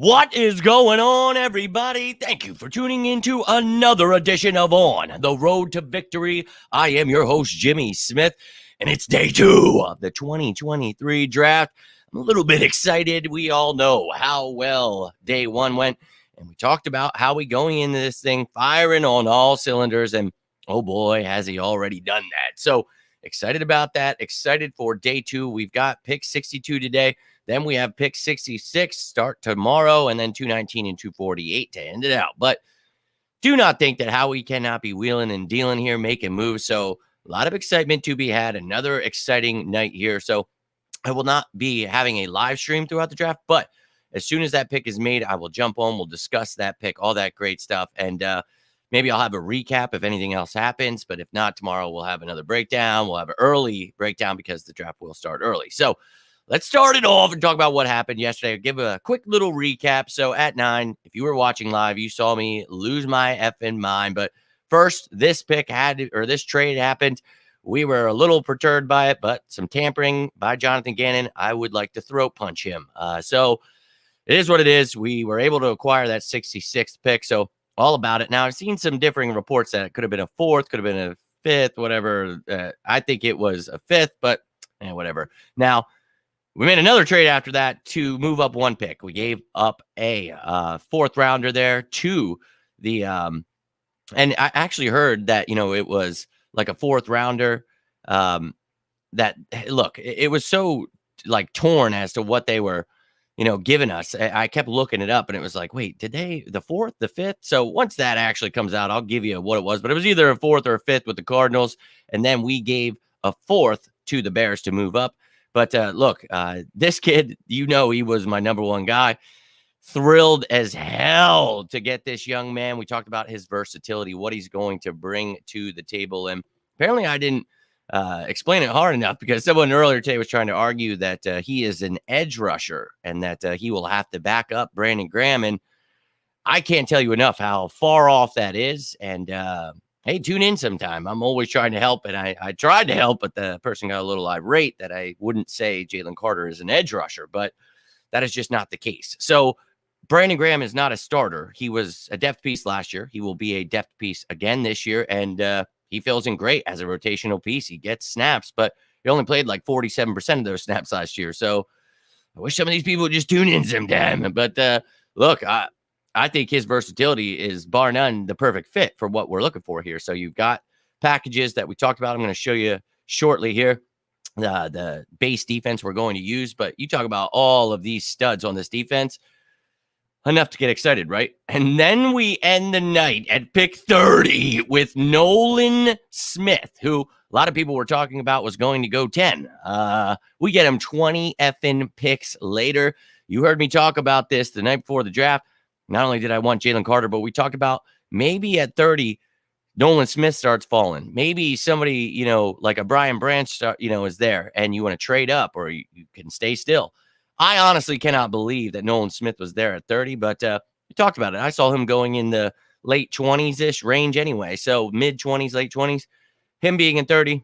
What is going on, everybody? Thank you for tuning in to another edition of On the Road to Victory. I am your host, Jimmy Smith, and it's day 2 of the 2023 draft. I'm a little bit excited. We all know how well day 1 went, and we talked about how we going into this thing firing on all cylinders, and oh boy, has he already done that. So excited about that. Excited for day 2. We've got pick 62 today. Then we have pick 66 start tomorrow, and then 219 and 248 to end it out. But do not think that Howie cannot be wheeling and dealing here, making moves. So a lot of excitement to be had. Another exciting night here. So I will not be having a live stream throughout the draft, but as soon as that pick is made, I will jump on. We'll discuss that pick, all that great stuff. And maybe I'll have a recap if anything else happens. But if not, tomorrow we'll have another breakdown. We'll have an early breakdown because the draft will start early. So let's start it off and talk about what happened yesterday. I'll give a quick little recap. So at 9, if you were watching live, you saw me lose my effing mind. But first, this trade happened. We were a little perturbed by it, but some tampering by Jonathan Gannon. I would like to throat punch him. So it is what it is. We were able to acquire that 66th pick. So all about it. Now, I've seen some differing reports that it could have been a 4th, could have been a 5th, whatever. I think it was a 5th, but whatever. Now, we made another trade after that to move up one pick. We gave up a 4th rounder there to the and I actually heard that, it was like a 4th rounder that, look, it was so like torn as to what they were, giving us. I kept looking it up and it was like, wait, did they the 4th, the 5th? So once that actually comes out, I'll give you what it was, but it was either a 4th or a 5th with the Cardinals. And then we gave a 4th to the Bears to move up. But look, this kid, he was my number one guy. Thrilled as hell to get this young man. We talked about his versatility, what he's going to bring to the table. And apparently I didn't explain it hard enough because someone earlier today was trying to argue that he is an edge rusher and that he will have to back up Brandon Graham. And I can't tell you enough how far off that is. And hey, tune in sometime. I'm always trying to help, and I tried to help, but the person got a little irate that I wouldn't say Jalen Carter is an edge rusher, but that is just not the case. So Brandon Graham is not a starter. He was a depth piece last year. He will be a depth piece again this year, and he fills in great as a rotational piece. He gets snaps, but he only played like 47% of those snaps last year. So I wish some of these people would just tune in sometime. But look, I think his versatility is bar none the perfect fit for what we're looking for here. So you've got packages that we talked about. I'm going to show you shortly here, the base defense we're going to use. But you talk about all of these studs on this defense, enough to get excited, right? And then we end the night at pick 30 with Nolan Smith, who a lot of people were talking about was going to go 10. We get him 20 effing picks later. You heard me talk about this the night before the draft. Not only did I want Jalen Carter, but we talked about maybe at 30, Nolan Smith starts falling. Maybe somebody, like a Brian Branch, is there and you want to trade up or you can stay still. I honestly cannot believe that Nolan Smith was there at 30, but we talked about it. I saw him going in the late 20s-ish range anyway. So mid-20s, late 20s. Him being in 30,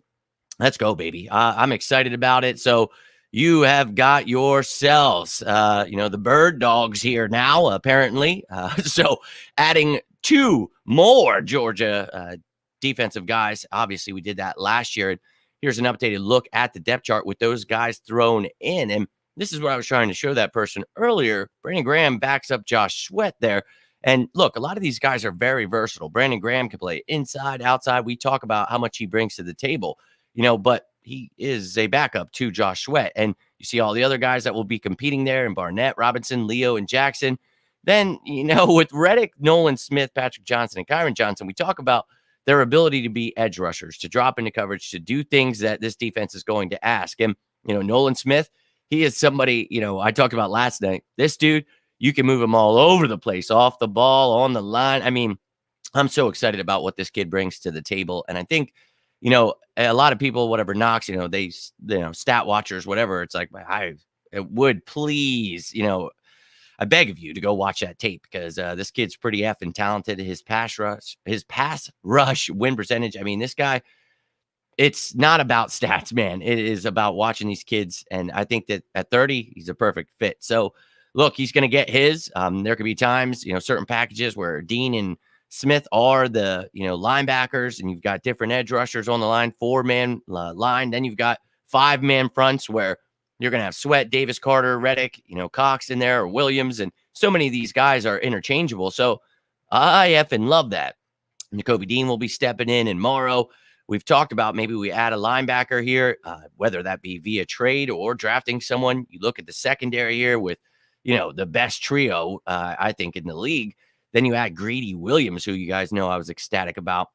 let's go, baby. I'm excited about it. So you have got yourselves, the bird dogs here now, apparently. So adding 2 more Georgia defensive guys. Obviously, we did that last year. And here's an updated look at the depth chart with those guys thrown in. And this is what I was trying to show that person earlier. Brandon Graham backs up Josh Sweat there. And look, a lot of these guys are very versatile. Brandon Graham can play inside, outside. We talk about how much he brings to the table, but he is a backup to Josh Sweat. And you see all the other guys that will be competing there, and Barnett, Robinson, Leo, and Jackson. Then, with Reddick, Nolan Smith, Patrick Johnson, and Kyron Johnson, we talk about their ability to be edge rushers, to drop into coverage, to do things that this defense is going to ask. And, Nolan Smith, he is somebody, I talked about last night. This dude, you can move him all over the place, off the ball, on the line. I mean, I'm so excited about what this kid brings to the table. And I think, a lot of people, whatever knocks, they, stat watchers, whatever. It's like, it would please, I beg of you to go watch that tape because this kid's pretty effing talented. His pass rush win percentage. I mean, this guy, it's not about stats, man. It is about watching these kids. And I think that at 30, he's a perfect fit. So look, he's going to get his. There could be times, certain packages where Dean and Smith are the, linebackers, and you've got different edge rushers on the line, 4-man line. Then you've got 5-man fronts where you're going to have Sweat, Davis, Carter, Reddick, Cox in there, or Williams. And so many of these guys are interchangeable. So I effing love that. Nakobe Dean will be stepping in, and Morrow. We've talked about maybe we add a linebacker here, whether that be via trade or drafting someone. You look at the secondary here with, the best trio, I think, in the league. Then you add Greedy Williams, who you guys know I was ecstatic about.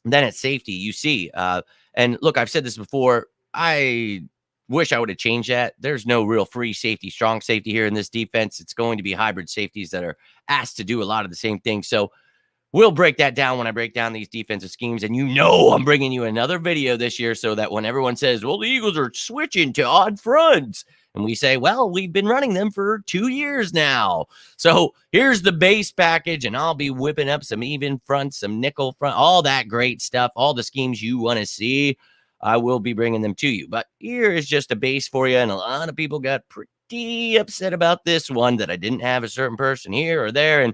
And then at safety, you see, and look, I've said this before. I wish I would have changed that. There's no real free safety, strong safety here in this defense. It's going to be hybrid safeties that are asked to do a lot of the same things. So we'll break that down when I break down these defensive schemes. And I'm bringing you another video this year so that when everyone says, well, the Eagles are switching to odd fronts, and we say, well, we've been running them for 2 years now. So here's the base package, and I'll be whipping up some even fronts, some nickel front, all that great stuff, all the schemes you want to see. I will be bringing them to you. But here is just a base for you, and a lot of people got pretty upset about this one, that I didn't have a certain person here or there, and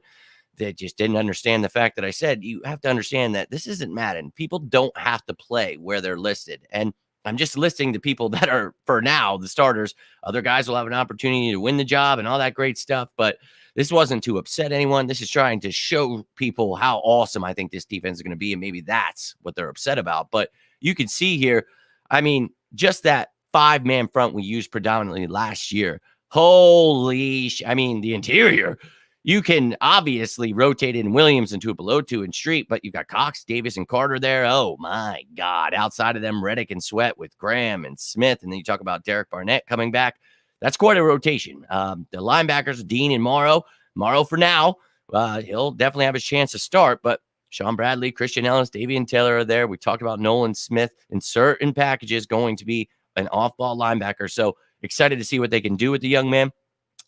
they just didn't understand the fact that I said you have to understand that this isn't Madden. People don't have to play where they're listed. And I'm just listing the people that are, for now, the starters. Other guys will have an opportunity to win the job and all that great stuff. But this wasn't to upset anyone. This is trying to show people how awesome I think this defense is going to be. And maybe that's what they're upset about. But you can see here, I mean, just that 5-man front we used predominantly last year. Holy the interior. You can obviously rotate in Williams into a below 2 and Street, but you've got Cox, Davis, and Carter there. Oh, my God. Outside of them, Reddick and Sweat with Graham and Smith. And then you talk about Derek Barnett coming back. That's quite a rotation. The linebackers, Dean and Morrow. Morrow, for now, he'll definitely have his chance to start, but Sean Bradley, Christian Ellis, Davian Taylor are there. We talked about Nolan Smith in certain packages going to be an off-ball linebacker. So excited to see what they can do with the young man.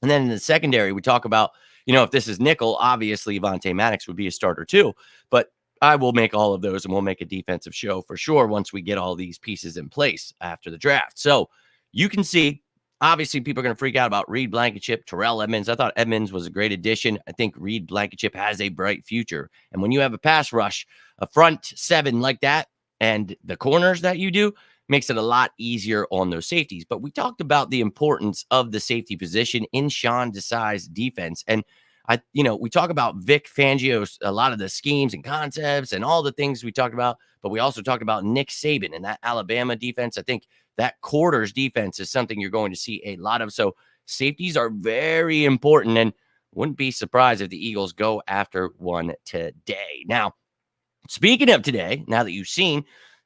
And then in the secondary, we talk about, if this is nickel, obviously Vontae Maddox would be a starter too. But I will make all of those, and we'll make a defensive show for sure once we get all these pieces in place after the draft. So you can see, obviously, people are going to freak out about Reed Blankenship, Terrell Edmonds. I thought Edmonds was a great addition. I think Reed Blankenship has a bright future. And when you have a pass rush, a front 7 like that, and the corners that you do, makes it a lot easier on those safeties. But we talked about the importance of the safety position in Sean Desai's defense. And we talk about Vic Fangio's, a lot of the schemes and concepts and all the things we talked about, but we also talked about Nick Saban and that Alabama defense. I think that quarters defense is something you're going to see a lot of. So safeties are very important, and wouldn't be surprised if the Eagles go after one today. Now, speaking of today, now that you've seen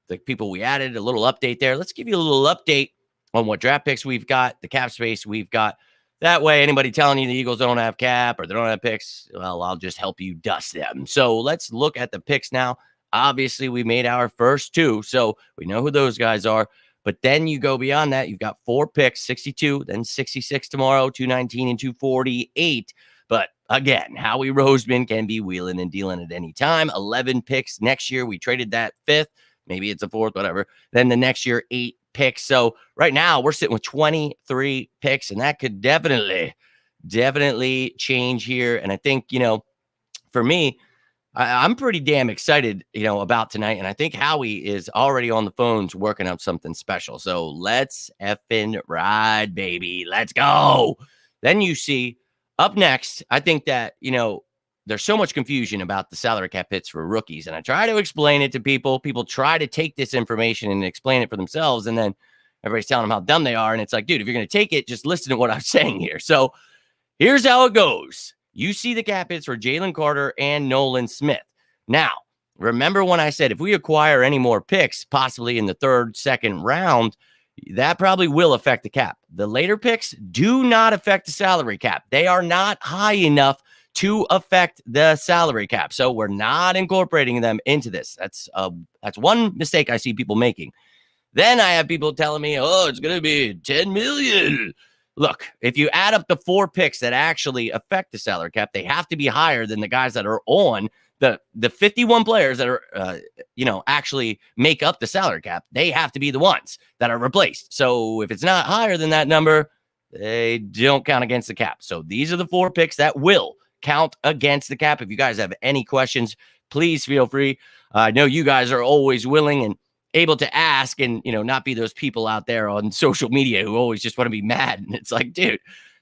the people we added, a little update there, let's give you a little update on what draft picks we've got, the cap space we've got. That way, anybody telling you the Eagles don't have cap or they don't have picks, well, I'll just help you dust them. So let's look at the picks now. Obviously, we made our first 2, so we know who those guys are. But then you go beyond that. You've got 4 picks, 62, then 66 tomorrow, 219 and 248. But again, Howie Roseman can be wheeling and dealing at any time. 11 picks next year. We traded that 5th. Maybe it's a 4th, whatever. Then the next year, 8 picks. So right now we're sitting with 23 picks, and that could definitely change here. And I think, for me, I'm pretty damn excited, about tonight. And I think Howie is already on the phones working up something special. So let's effing ride, baby. Let's go. Then you see up next, I think that, there's so much confusion about the salary cap hits for rookies. And I try to explain it to people. People try to take this information and explain it for themselves. And then everybody's telling them how dumb they are. And it's like, dude, if you're going to take it, just listen to what I'm saying here. So here's how it goes. You see the cap hits for Jalen Carter and Nolan Smith. Now, remember when I said if we acquire any more picks, possibly in the 3rd, 2nd round, that probably will affect the cap. The later picks do not affect the salary cap. They are not high enough to affect the salary cap. So we're not incorporating them into this. That's one mistake I see people making. Then I have people telling me, oh, it's going to be 10 million. Look, if you add up the 4 picks that actually affect the salary cap, they have to be higher than the guys that are on the 51 players that are, actually make up the salary cap. They have to be the ones that are replaced. So if it's not higher than that number, They don't count against the cap. So these are the 4 picks that will count against the cap. If you guys have any questions, please feel free. I know you guys are always willing and able to ask and, not be those people out there on social media who always just want to be mad. And it's like, dude,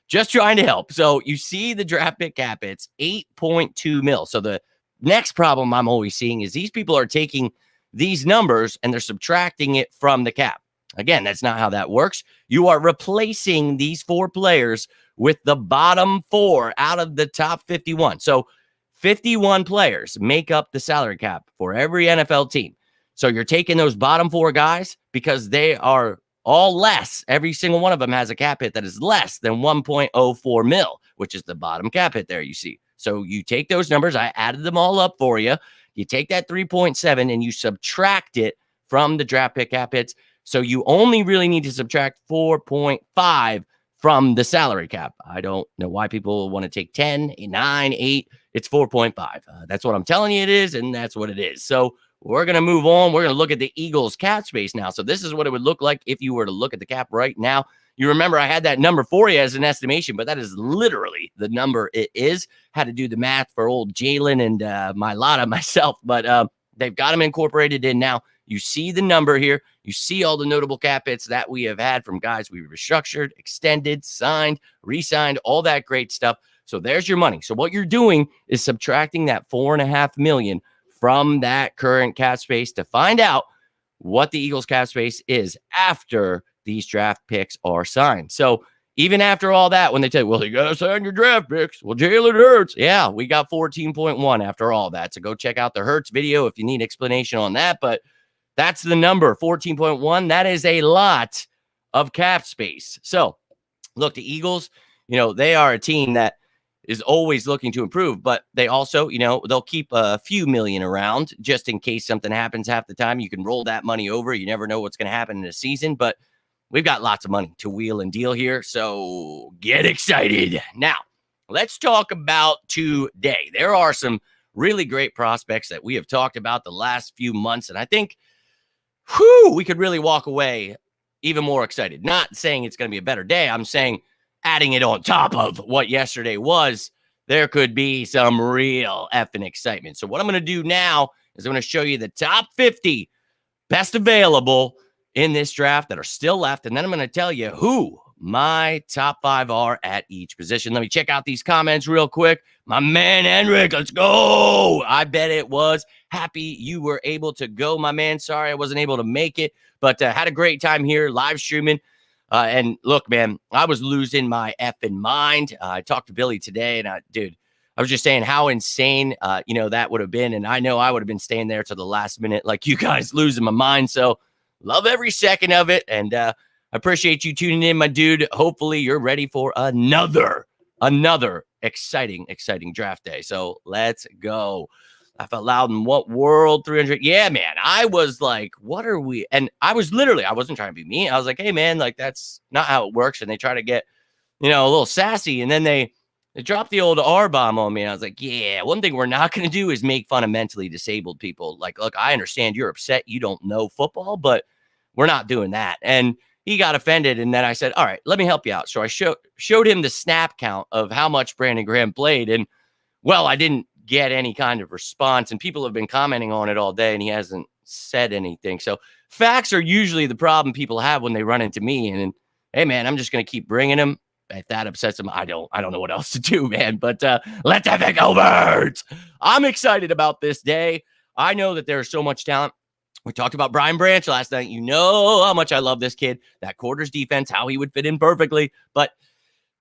just trying to help. So you see the draft pick cap, it's 8.2 mil. So the next problem I'm always seeing is these people are taking these numbers and they're subtracting it from the cap. Again, that's not how that works. You are replacing these 4 players with the bottom 4 out of the top 51. So 51 players make up the salary cap for every NFL team. So you're taking those bottom 4 guys because they are all less. Every single one of them has a cap hit that is less than 1.04 mil, which is the bottom cap hit there you see. So you take those numbers. I added them all up for you. You take that 3.7 and you subtract it from the draft pick cap hits. So you only really need to subtract 4.5 from the salary cap. I don't know why people want to take 10, 9, 8. It's 4.5. That's what I'm telling you it is, and that's what it is. So we're going to move on. We're going to look at the Eagles cap space now. So this is what it would look like if you were to look at the cap right now. You remember I had that number for you as an estimation, but that is literally the number it is. Had to do the math for old Jalen and Mailata myself, but they've got them incorporated in now. You see the number here. You see all the notable cap hits that we have had from guys we restructured, extended, signed, re-signed, all that great stuff. So there's your money. So what you're doing is subtracting that $4.5 million from that current cap space to find out what the Eagles cap space is after these draft picks are signed. So even after all that, when they tell you, well, you got to sign your draft picks. Well, Jalen Hurts. Yeah, we got 14.1 after all that. So go check out the Hurts video if you need explanation on that. But that's the number, 14.1. That is a lot of cap space. So look, the Eagles, they are a team that is always looking to improve, but they also, they'll keep a few million around just in case something happens half the time. You can roll that money over. You never know what's going to happen in a season, but we've got lots of money to wheel and deal here. So get excited. Now, let's talk about today. There are some really great prospects that we have talked about the last few months, and I think we could really walk away even more excited. Not saying it's going to be a better day. I'm saying adding it on top of what yesterday was, there could be some real effing excitement. So what I'm going to do now is I'm going to show you the top 50 best available in this draft that are still left. And then I'm going to tell you who my top 5 are at each position. Let me check out these comments real quick. My man, Henrik, let's go. I bet it was. Happy you were able to go, my man. Sorry I wasn't able to make it, but had a great time here live streaming. And look, man, I was losing my effing mind. I talked to Billy today, and I was just saying how insane, that would have been. And I know I would have been staying there to the last minute, like you guys, losing my mind. So love every second of it. And I appreciate you tuning in, my dude. Hopefully you're ready for another exciting draft day. So let's go. Laugh out loud in what world? 300. Yeah, man. I was like, what are we? And I wasn't trying to be mean. I was like, hey, man, like that's not how it works. And they try to get, a little sassy. And then they dropped the old R bomb on me. And I was like, yeah, one thing we're not going to do is make fun of mentally disabled people. Like, look, I understand you're upset. You don't know football, but we're not doing that. And he got offended. And then I said, all right, let me help you out. So I showed him the snap count of how much Brandon Graham played. And well, I didn't get any kind of response, and people have been commenting on it all day, and he hasn't said anything. So facts are usually the problem people have when they run into me. And hey, man, I'm just going to keep bringing them. If that upsets them, I don't know what else to do, man. But let that thing go, Birds. I'm excited about this day. I know that there's so much talent. We talked about Brian Branch last night. You know how much I love this kid, that quarters defense, how he would fit in perfectly. But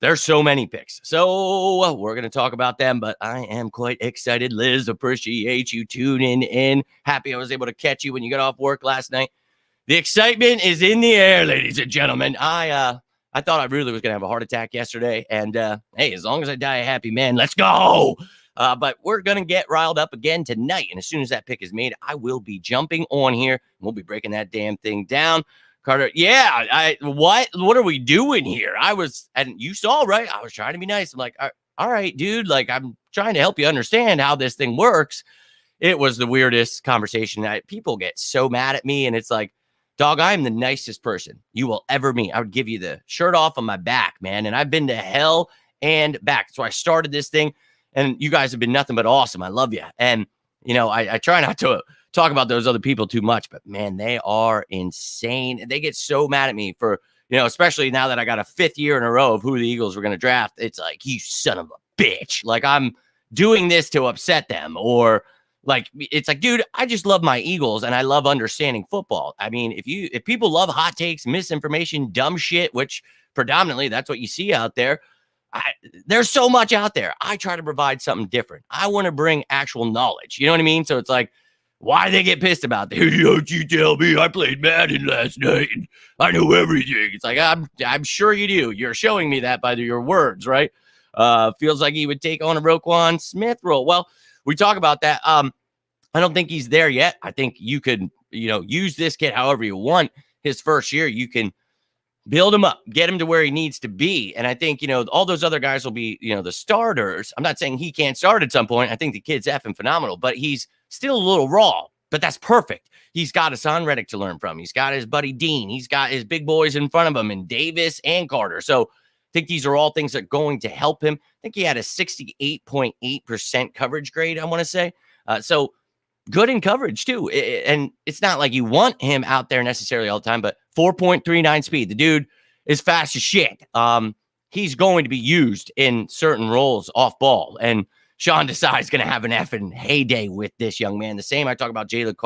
there's so many picks. So we're going to talk about them, but I am quite excited. Liz, appreciate you tuning in. Happy I was able to catch you when you got off work last night. The excitement is in the air, ladies and gentlemen. I thought I really was going to have a heart attack yesterday. And hey, as long as I die a happy man, let's go. But we're going to get riled up again tonight. And as soon as that pick is made, I will be jumping on here. We'll be breaking that damn thing down. Carter, yeah, what are we doing here? And you saw, right? I was trying to be nice. I'm like, all right, dude, like I'm trying to help you understand how this thing works. It was the weirdest conversation. People get so mad at me, and it's like, Dog, I am the nicest person you will ever meet. I would give you the shirt off on my back, man. And I've been to hell and back. So I started this thing, and you guys have been nothing but awesome. I love you. And, I try not to talk about those other people too much, but man, they are insane. They get so mad at me for, especially now that I got a 5th year in a row of who the Eagles were going to draft. It's like, you son of a bitch. Like, I'm doing this to upset them, or like, it's like, dude, I just love my Eagles and I love understanding football. I mean, if people love hot takes, misinformation, dumb shit, which predominantly that's what you see out there, there's so much out there. I try to provide something different. I want to bring actual knowledge. You know what I mean? So it's like, why do they get pissed about that? Don't you tell me I played Madden last night and I know everything. It's like, I'm sure you do. You're showing me that by your words, right? Feels like he would take on a Roquan Smith role. Well, we talk about that. I don't think he's there yet. I think you could, use this kid however you want. His first year, you can build him up, get him to where he needs to be. And I think, all those other guys will be, the starters. I'm not saying he can't start at some point. I think the kid's effing phenomenal, but he's still a little raw, but that's perfect. He's got Hassan Reddick to learn from. He's got his buddy Dean. He's got his big boys in front of him, and Davis and Carter. So I think these are all things that are going to help him. I think he had a 68.8% coverage grade, I want to say. So good in coverage too. And it's not like you want him out there necessarily all the time, but 4.39 speed. The dude is fast as shit. He's going to be used in certain roles off ball. And Sean Desai is going to have an effing heyday with this young man. The same I talk about Jalen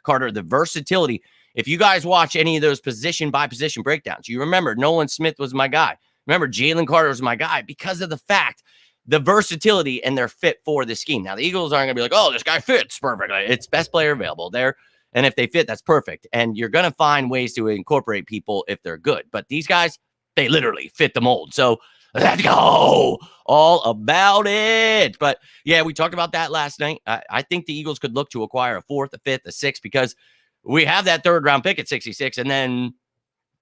Carter, the versatility. If you guys watch any of those position by position breakdowns, you remember Nolan Smith was my guy. Remember Jalen Carter was my guy because of the fact, the versatility and their fit for the scheme. Now, the Eagles aren't going to be like, oh, this guy fits perfectly. It's best player available there. And if they fit, that's perfect. And you're going to find ways to incorporate people if they're good. But these guys, they literally fit the mold. So let's go. All about it. But yeah, we talked about that last night. I think the Eagles could look to acquire a 4th, a 5th, a 6th, because we have that 3rd round pick at 66 and then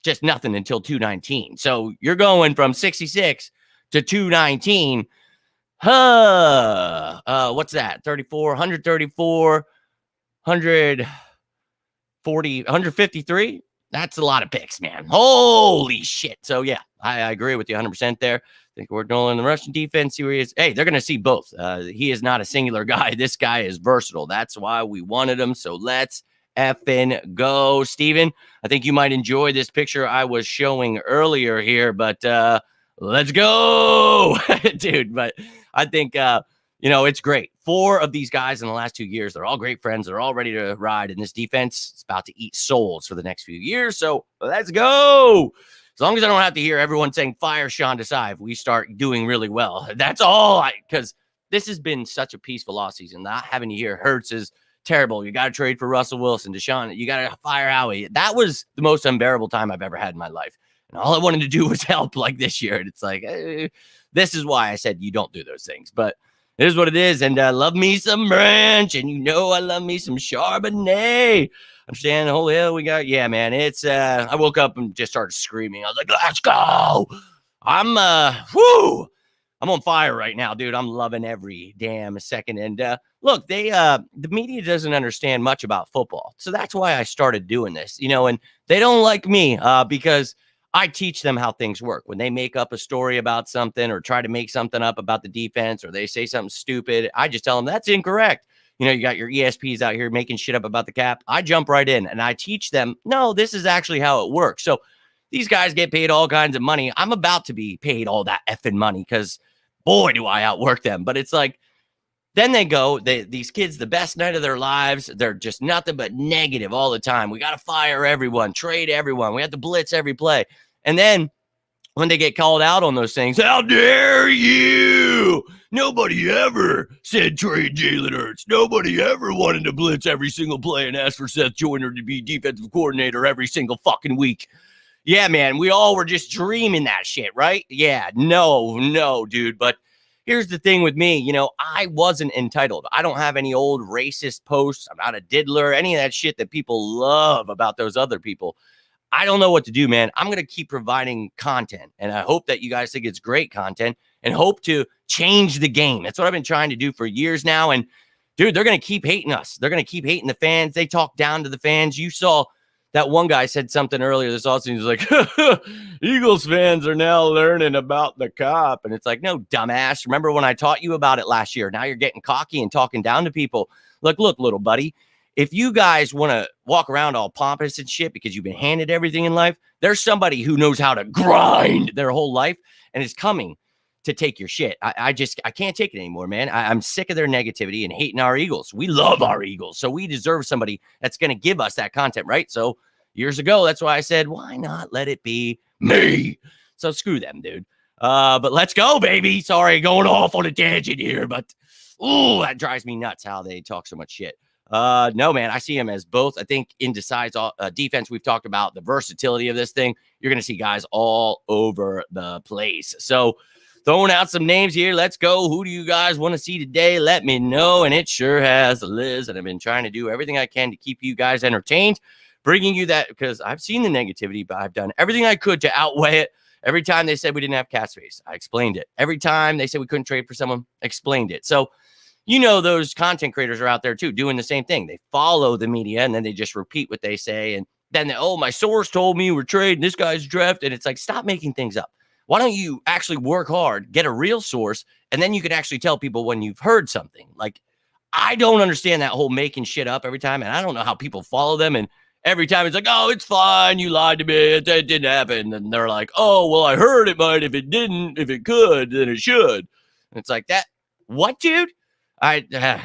just nothing until 219. So you're going from 66 to 219. What's that? 34, 134, 140, 153. That's a lot of picks, man. Holy shit. So yeah, I agree with you 100% there. I think we're going in the Russian defense. See where he is. Hey, they're going to see both. He is not a singular guy. This guy is versatile. That's why we wanted him. So let's effing go. Steven, I think you might enjoy this picture I was showing earlier here, but let's go, dude. But I think, it's great. 4 of these guys in the last 2 years, they're all great friends. They're all ready to ride. And this defense is about to eat souls for the next few years. So let's go. As long as I don't have to hear everyone saying, fire Sean Desai if we start doing really well. That's all because this has been such a peaceful offseason. Not having to hear Hurts is terrible. You got to trade for Russell Wilson, Deshaun. You got to fire Howie. That was the most unbearable time I've ever had in my life. And all I wanted to do was help like this year. And it's like, this is why I said you don't do those things. But it is what it is. And love me some Branch. And I love me some Charbonnet. Understand? Holy hell, we got, yeah, man. It's, I woke up and just started screaming. I was like, let's go. I'm on fire right now, dude. I'm loving every damn second. And look, the media doesn't understand much about football. So that's why I started doing this, and they don't like me because I teach them how things work. When they make up a story about something or try to make something up about the defense or they say something stupid, I just tell them that's incorrect. You got your ESPs out here making shit up about the cap. I jump right in and I teach them, no, this is actually how it works. So these guys get paid all kinds of money. I'm about to be paid all that effing money because boy, do I outwork them. But it's like, then they go, these kids, the best night of their lives, they're just nothing but negative all the time. We got to fire everyone, trade everyone. We have to blitz every play. And then when they get called out on those things, how dare you? Nobody ever said trade Jalen Hurts. Nobody ever wanted to blitz every single play and ask for Seth Joyner to be defensive coordinator every single fucking week. Yeah, man, we all were just dreaming that shit, right? Yeah, no, dude. But here's the thing with me, I wasn't entitled. I don't have any old racist posts. I'm not a diddler, any of that shit that people love about those other people. I don't know what to do, man. I'm going to keep providing content, and I hope that you guys think it's great content and hope to change the game. That's what I've been trying to do for years now. And, dude, they're going to keep hating us. They're going to keep hating the fans. They talk down to the fans. You saw that one guy said something earlier this offseason. He's like, Eagles fans are now learning about the cop. And it's like, no, dumbass. Remember when I taught you about it last year? Now you're getting cocky and talking down to people. Look, little buddy, if you guys want to walk around all pompous and shit because you've been handed everything in life, there's somebody who knows how to grind their whole life and is coming to take your shit. I can't take it anymore, man. I'm sick of their negativity and hating our Eagles. We love our Eagles, so we deserve somebody that's going to give us that content, right? So years ago, that's why I said, why not let it be me? So screw them, dude. But let's go, baby. Sorry, going off on a tangent here, but that drives me nuts how they talk so much shit. No, man, I see him as both. I think in Decide's defense, we've talked about the versatility of this thing. You're going to see guys all over the place. So throwing out some names here. Let's go. Who do you guys want to see today? Let me know. And it sure has Liz. And I've been trying to do everything I can to keep you guys entertained, bringing you that because I've seen the negativity, but I've done everything I could to outweigh it. Every time they said we didn't have cap space, I explained it. Every time they said we couldn't trade for someone, explained it. So, you know, those content creators are out there too, doing the same thing. They follow the media and then they just repeat what they say. And then, my source told me we're trading this guy's draft. And it's like, stop making things up. Why don't you actually work hard, get a real source, and then you can actually tell people when you've heard something? Like, I don't understand that whole making shit up every time, and I don't know how people follow them, and every time it's like, oh, it's fine, you lied to me, it didn't happen, and they're like, oh, well, I heard it might, if it didn't, if it could, then it should. And it's like that. What, dude?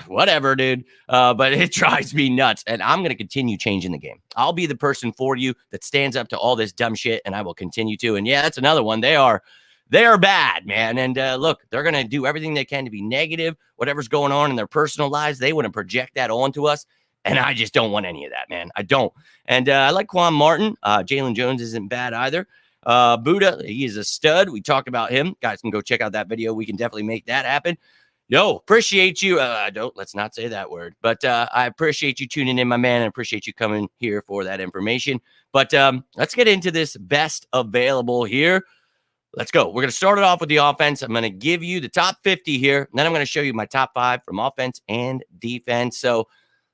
Whatever, dude. But it drives me nuts, and I'm going to continue changing the game. I'll be the person for you that stands up to all this dumb shit, and I will continue to. And yeah, that's another one. They are bad, man. And look, they're going to do everything they can to be negative. Whatever's going on in their personal lives, they want to project that onto us. And I just don't want any of that, man. I don't. And I like Quan Martin. Jalen Jones isn't bad either. Buddha, he is a stud. We talked about him. Guys can go check out that video. We can definitely make that happen. Yo, appreciate you. Let's not say that word, but I appreciate you tuning in, my man. I appreciate you coming here for that information. But let's get into this best available here. Let's go. We're going to start it off with the offense. I'm going to give you the top 50 here. And then I'm going to show you my top 5 from offense and defense. So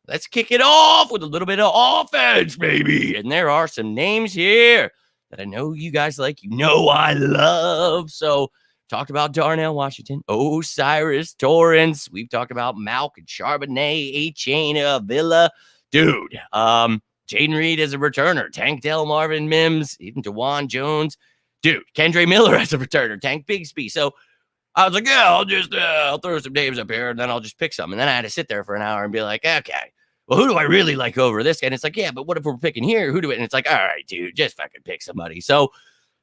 let's kick it off with a little bit of offense, baby. And there are some names here that I know you guys like. You know I love. So talked about Darnell Washington, O'Cyrus Torrence. We've talked about Malcolm Charbonnet, A-Chain Villa. Dude, Jaden Reed as a returner, Tank Dell, Marvin Mims, even DeJuan Jones. Dude, Kendre Miller as a returner, Tank Bigsby. So I was like, yeah, I'll throw some names up here, and then I'll just pick some. And then I had to sit there for an hour and be like, okay, well, who do I really like over this guy? And it's like, yeah, but what if we're picking here? Who do it? And it's like, all right, dude, just fucking pick somebody. So,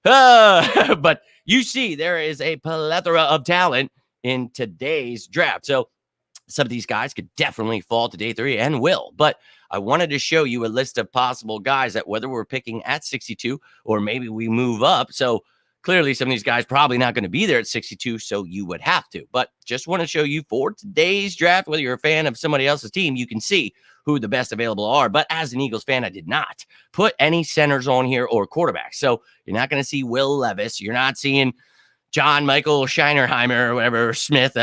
but you see, there is a plethora of talent in today's draft. So some of these guys could definitely fall to day 3 and will. But I wanted to show you a list of possible guys that whether we're picking at 62 or maybe we move up. So clearly some of these guys probably not going to be there at 62, so you would have to. But just want to show you for today's draft, whether you're a fan of somebody else's team, you can see who the best available are. But as an Eagles fan, I did not put any centers on here or quarterbacks. So you're not going to see Will Levis. You're not seeing John Michael Scheinerheimer or whatever, Smith.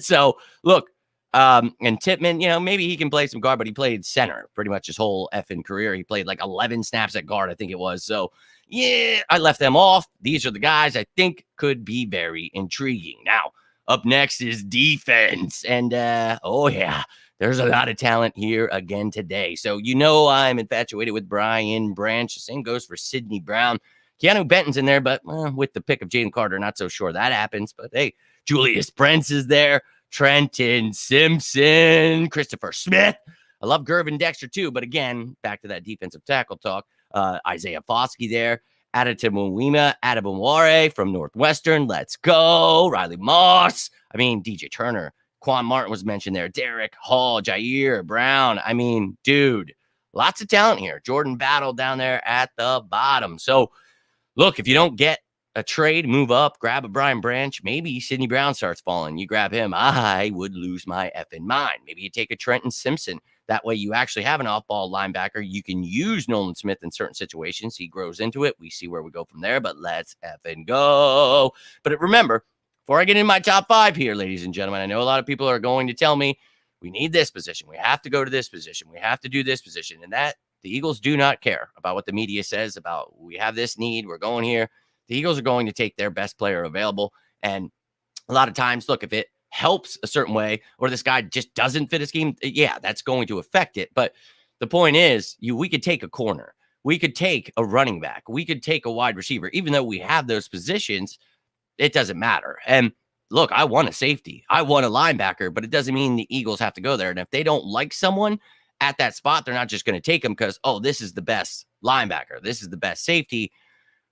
So look, and Tippmann, maybe he can play some guard, but he played center pretty much his whole effing career. He played like 11 snaps at guard, I think it was. So yeah, I left them off. These are the guys I think could be very intriguing. Now, up next is defense. And oh yeah, there's a lot of talent here again today. So I'm infatuated with Brian Branch. The same goes for Sidney Brown. Keanu Benton's in there, but with the pick of Jaden Carter, not so sure that happens. But hey, Julius Brents is there. Trenton Simpson, Christopher Smith. I love Gervin Dexter too, but again, back to that defensive tackle talk. Isaiah Foskey there. Adetokunbo Adebawore from Northwestern. Let's go. Riley Moss. DJ Turner. Quan Martin was mentioned there. Derek Hall, Jair Brown. Dude, lots of talent here. Jordan Battle down there at the bottom. So look, if you don't get a trade, move up, grab a Brian Branch. Maybe Sidney Brown starts falling. You grab him. I would lose my effing mind. Maybe you take a Trenton Simpson. That way you actually have an off-ball linebacker. You can use Nolan Smith in certain situations. He grows into it. We see where we go from there, but let's effing go. But remember, before I get in my top 5 here, ladies and gentlemen, I know a lot of people are going to tell me we need this position. We have to go to this position. We have to do this position. And that The Eagles do not care about what the media says about we have this need, we're going here. The Eagles are going to take their best player available. And a lot of times, look, if it helps a certain way or this guy just doesn't fit a scheme, yeah, that's going to affect it. But the point is, we could take a corner. We could take a running back. We could take a wide receiver. Even though we have those positions, it doesn't matter. And look, I want a safety. I want a linebacker, but it doesn't mean the Eagles have to go there. And if they don't like someone at that spot, they're not just going to take them because, oh, this is the best linebacker. This is the best safety.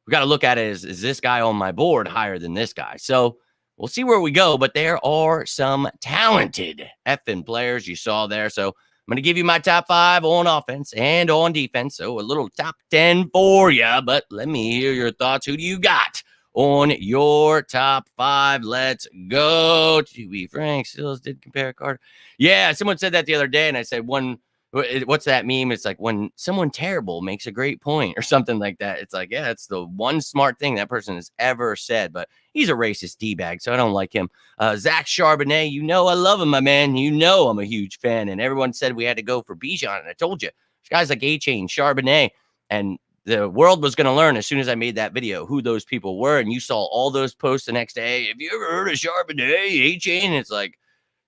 We got to look at it as, is this guy on my board higher than this guy? So we'll see where we go, but there are some talented effing players you saw there. So I'm going to give you my top 5 on offense and on defense. So a little top 10 for you, but let me hear your thoughts. Who do you got on your top 5? Let's go. To be frank, Sills did compare Carter. Yeah, someone said that the other day, and I said, what's that meme? It's like when someone terrible makes a great point or something like that. It's like, yeah, it's the one smart thing that person has ever said, but he's a racist D-bag, so I don't like him. Zach Charbonnet, I love him, my man. I'm a huge fan, and everyone said we had to go for Bijan, and I told you, guys like A-Chain, Charbonnet, and the world was going to learn as soon as I made that video who those people were, and you saw all those posts the next day. Have you ever heard of Charbonnet, A-Chain? It's like,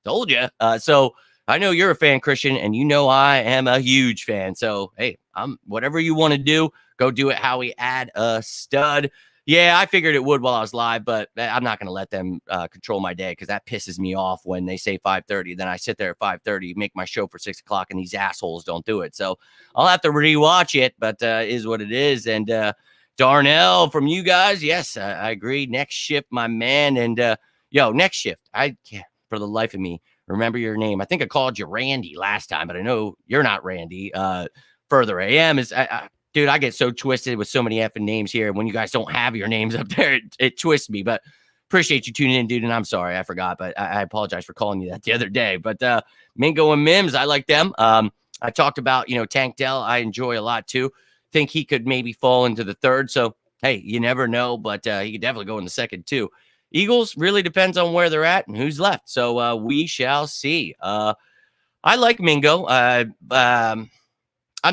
told you. So I know you're a fan, Christian, and I am a huge fan. So, hey, whatever you want to do, go do it. Howie, add a stud. Yeah, I figured it would while I was live, but I'm not going to let them control my day because that pisses me off when they say 5:30. Then I sit there at 5:30, make my show for 6 o'clock, and these assholes don't do it. So I'll have to rewatch it, but is what it is. And Darnell from you guys, yes, I agree. Next shift, my man. And next shift, I can't for the life of me remember your name. I think I called you Randy last time, but I know you're not Randy. Further AM is, dude, I get so twisted with so many effing names here. When you guys don't have your names up there, it twists me. But appreciate you tuning in, dude. And I'm sorry, I forgot, but I apologize for calling you that the other day. But Mingo and Mims, I like them. I talked about, Tank Dell. I enjoy a lot too. Think he could maybe fall into the third. So, hey, you never know, but he could definitely go in the second too. Eagles really depends on where they're at and who's left. So we shall see. I like Mingo. I'm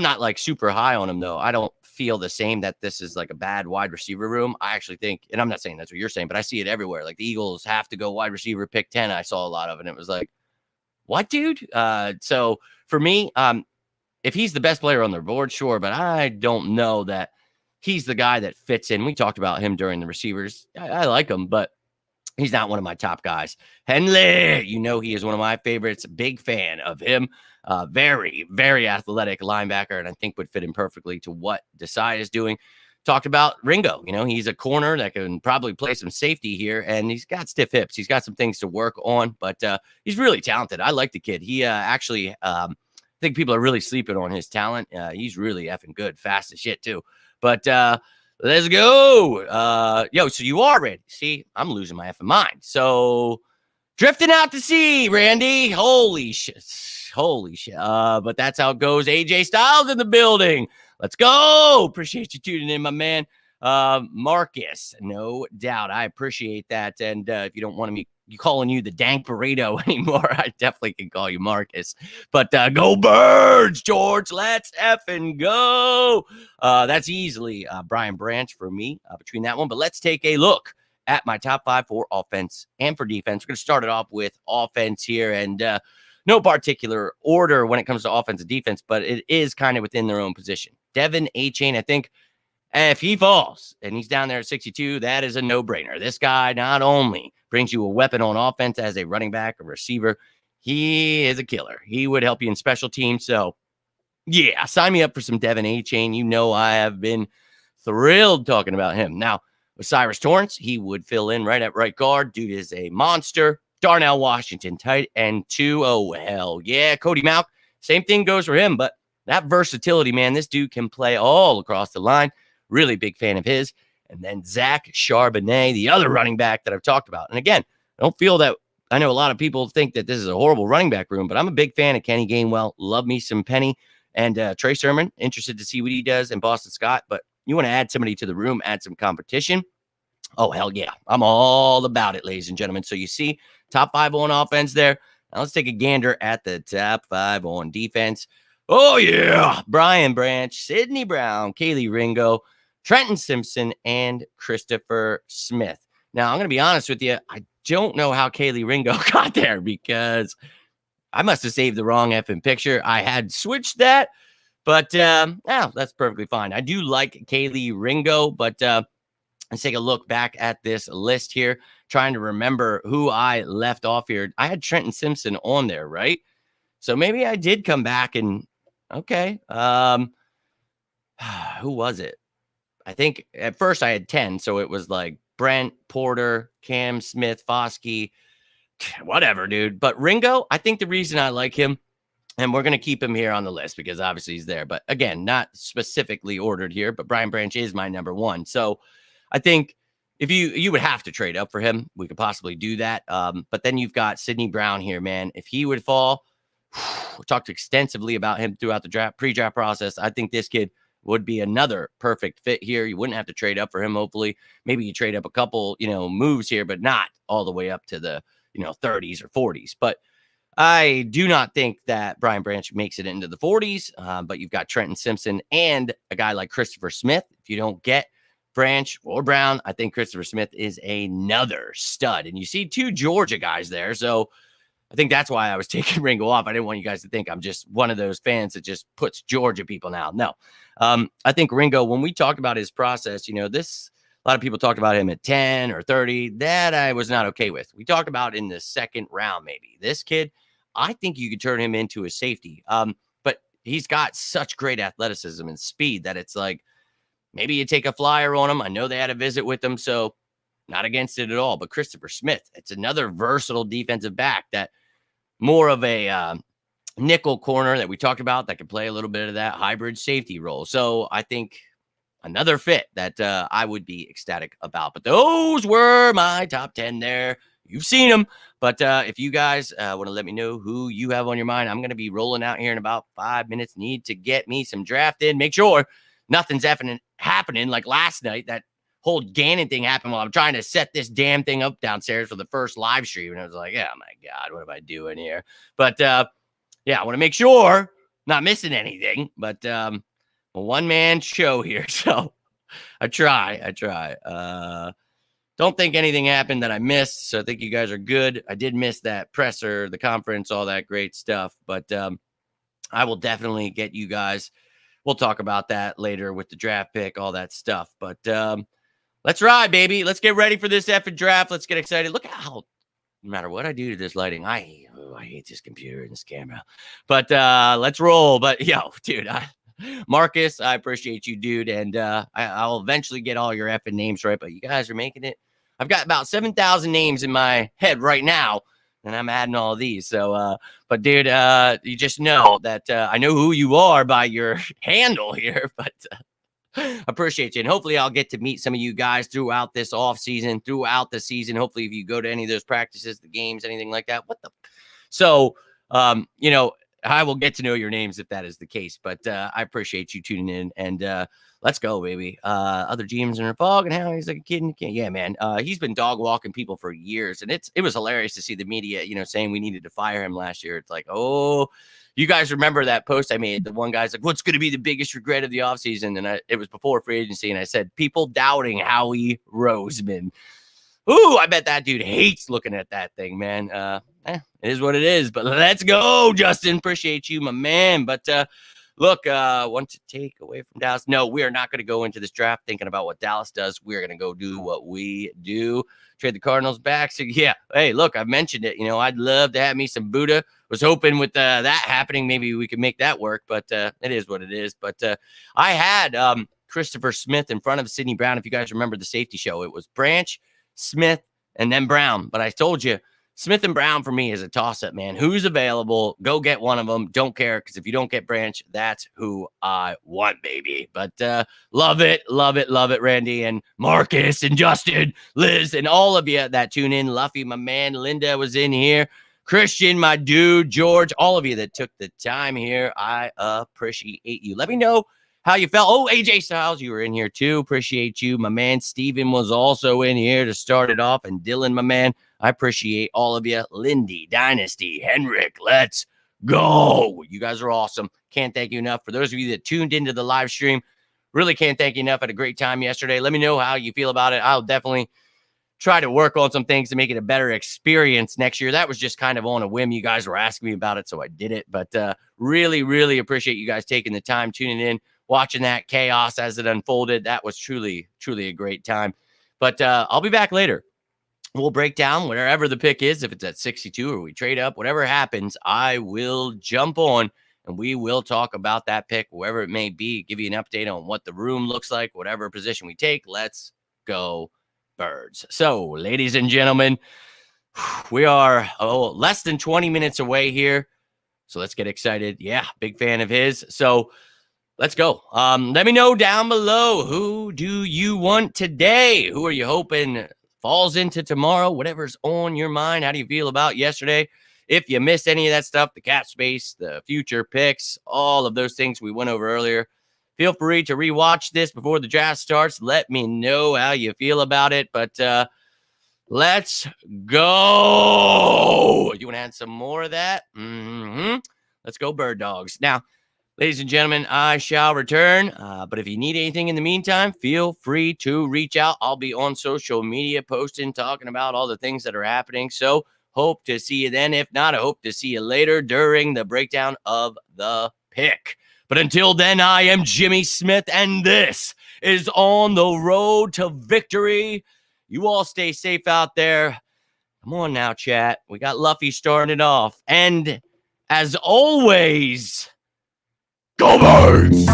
not like super high on him, though. I don't feel the same that this is like a bad wide receiver room. I actually think, and I'm not saying that's what you're saying, but I see it everywhere. Like the Eagles have to go wide receiver, pick 10. I saw a lot of it. And it was like, what, dude? So for me, if he's the best player on their board, sure. But I don't know that he's the guy that fits in. We talked about him during the receivers. I like him, but he's not one of my top guys. Henley, he is one of my favorites. Big fan of him. Very, very athletic linebacker, and I think would fit in perfectly to what Desai is doing. Talked about Ringo. He's a corner that can probably play some safety here, and he's got stiff hips. He's got some things to work on, but he's really talented. I like the kid. He actually, I think people are really sleeping on his talent. He's really effing good, fast as shit too. But let's go. So you are ready. See, I'm losing my effing mind. So drifting out to sea, Randy. Holy shit. But that's how it goes. AJ Styles in the building. Let's go. Appreciate you tuning in, my man. Marcus, no doubt. I appreciate that. And if you don't want me calling you the dank burrito anymore, I definitely can call you Marcus. But go Birds, George. Let's effing go. That's easily Brian Branch for me between that one. But let's take a look at my top 5 for offense and for defense. We're going to start it off with offense here. And no particular order when it comes to offense and defense, but it is kind of within their own position. Devin A-Chain, I think if he falls and he's down there at 62, that is a no-brainer. This guy not only brings you a weapon on offense as a running back, a receiver, he is a killer. He would help you in special teams. So, yeah, sign me up for some Devin A-Chain. I have been thrilled talking about him. Now, with Cyrus Torrence, he would fill in right at right guard. Dude is a monster. Darnell Washington, tight end 2. Oh, hell yeah. Cody Mauch, same thing goes for him, but that versatility, man, this dude can play all across the line. Really big fan of his. And then Zach Charbonnet, the other running back that I've talked about. And again, I don't feel that I know a lot of people think that this is a horrible running back room, but I'm a big fan of Kenny Gainwell. Love me some Penny. And Trey Sermon, interested to see what he does, and Boston Scott. But you want to add somebody to the room, add some competition. Oh, hell yeah. I'm all about it, ladies and gentlemen. So you see top 5 on offense there. Now let's take a gander at the top 5 on defense. Oh, yeah. Brian Branch, Sidney Brown, Kaylee Ringo, Trenton Simpson, and Christopher Smith. Now, I'm going to be honest with you. I don't know how Kaylee Ringo got there because I must have saved the wrong effing picture. I had switched that, but that's perfectly fine. I do like Kaylee Ringo, but let's take a look back at this list here, trying to remember who I left off here. I had Trenton Simpson on there, right? So maybe I did come back and okay. Who was it? I think at first I had 10, so it was like Brent, Porter, Cam Smith, Foskey, whatever, dude. But Ringo, I think the reason I like him, and we're going to keep him here on the list because obviously he's there, but again, not specifically ordered here, but Brian Branch is my number one. So I think if you would have to trade up for him, we could possibly do that. But then you've got Sidney Brown here, man. If he would fall, we talked extensively about him throughout the pre-draft process. I think this kid would be another perfect fit here. You wouldn't have to trade up for him. Hopefully, maybe you trade up a couple, moves here, but not all the way up to the, 30s or 40s. But I do not think that Brian Branch makes it into the 40s. But you've got Trenton Simpson and a guy like Christopher Smith. If you don't get Branch or Brown, I think Christopher Smith is another stud. And you see two Georgia guys there. So I think that's why I was taking Ringo off. I didn't want you guys to think I'm just one of those fans that just puts Georgia people now. No, I think Ringo, when we talked about his process, a lot of people talked about him at 10 or 30. That I was not okay with. We talked about in the second round, maybe. This kid, I think you could turn him into a safety. But he's got such great athleticism and speed that it's like maybe you take a flyer on him. I know they had a visit with him, so not against it at all. But Christopher Smith, it's another versatile defensive back that more of a nickel corner that we talked about that could play a little bit of that hybrid safety role. So I think another fit that I would be ecstatic about. But those were my top 10 there. You've seen them. But if you guys want to let me know who you have on your mind, I'm going to be rolling out here in about 5 minutes. Need to get me some draft in. Make sure nothing's happening like last night. That whole Gannon thing happened while I'm trying to set this damn thing up downstairs for the first live stream. And I was like, oh my God, what am I doing here? But I want to make sure not missing anything. But a one-man show here. So I try. Don't think anything happened that I missed. So I think you guys are good. I did miss that presser, the conference, all that great stuff. But I will definitely get you guys. We'll talk about that later with the draft pick, all that stuff. But let's ride, baby. Let's get ready for this effing draft. Let's get excited. Look how, no matter what I do to this lighting, I hate this computer and this camera. But let's roll. But, dude, Marcus, I appreciate you, dude. And I'll eventually get all your effing names right. But you guys are making it. I've got about 7,000 names in my head right now. And I'm adding all of these. So, but dude, you just know that I know who you are by your handle here. But appreciate you. And hopefully I'll get to meet some of you guys throughout this off season, throughout the season. Hopefully if you go to any of those practices, the games, anything like that. So, I will get to know your names if that is the case. But I appreciate you tuning in. And let's go, baby. Other GMs in her fog and how he's like a kid in the can. Yeah, man. He's been dog walking people for years. And it was hilarious to see the media, saying we needed to fire him last year. It's like, oh, you guys remember that post I made? The one guy's like, what's going to be the biggest regret of the offseason? And it was before free agency. And I said, people doubting Howie Roseman. Ooh, I bet that dude hates looking at that thing, man. It is what it is. But let's go, Justin. Appreciate you, my man. But look, want to take away from Dallas? No, we are not going to go into this draft thinking about what Dallas does. We're going to go do what we do. Trade the Cardinals back. So, yeah. Hey, look, I mentioned it. I'd love to have me some Buddha. Was hoping with that happening, maybe we could make that work. But it is what it is. But I had Christopher Smith in front of Sidney Brown. If you guys remember the safety show, it was Branch, Smith, and then Brown. But I told you, Smith and Brown for me is a toss-up, man. Who's available? Go get one of them. Don't care, because if you don't get Branch, that's who I want, baby. But love it, Randy and Marcus and Justin, Liz, and all of you that tune in. Luffy, my man. Linda was in here. Christian, my dude. George, all of you that took the time here. I appreciate you. Let me know how you felt. Oh, AJ Styles, you were in here too. Appreciate you. My man Steven was also in here to start it off. And Dylan, my man, I appreciate all of you. Lindy, Dynasty, Henrik, let's go. You guys are awesome. Can't thank you enough. For those of you that tuned into the live stream, really can't thank you enough. Had a great time yesterday. Let me know how you feel about it. I'll definitely try to work on some things to make it a better experience next year. That was just kind of on a whim. You guys were asking me about it, so I did it. But really, really appreciate you guys taking the time, tuning in, watching that chaos as it unfolded. That was truly, truly a great time. But I'll be back later. We'll break down wherever the pick is. If it's at 62 or we trade up, whatever happens, I will jump on and we will talk about that pick, wherever it may be, give you an update on what the room looks like, whatever position we take. Let's go Birds. So, ladies and gentlemen, we are less than 20 minutes away here. So let's get excited. Yeah, big fan of his. So let's go. Let me know down below, who do you want today? Who are you hoping falls into tomorrow? Whatever's on your mind. How do you feel about yesterday? If you missed any of that stuff, the cap space, the future picks, all of those things we went over earlier, feel free to rewatch this before the draft starts. Let me know how you feel about it. But let's go. You want to add some more of that? Let's go, Bird Dogs. Now, ladies and gentlemen, I shall return. But if you need anything in the meantime, feel free to reach out. I'll be on social media posting, talking about all the things that are happening. So hope to see you then. If not, I hope to see you later during the breakdown of the pick. But until then, I am Jimmy Smith, and this is On the Road to Victory. You all stay safe out there. Come on now, chat. We got Luffy starting it off. And as always, go Birds!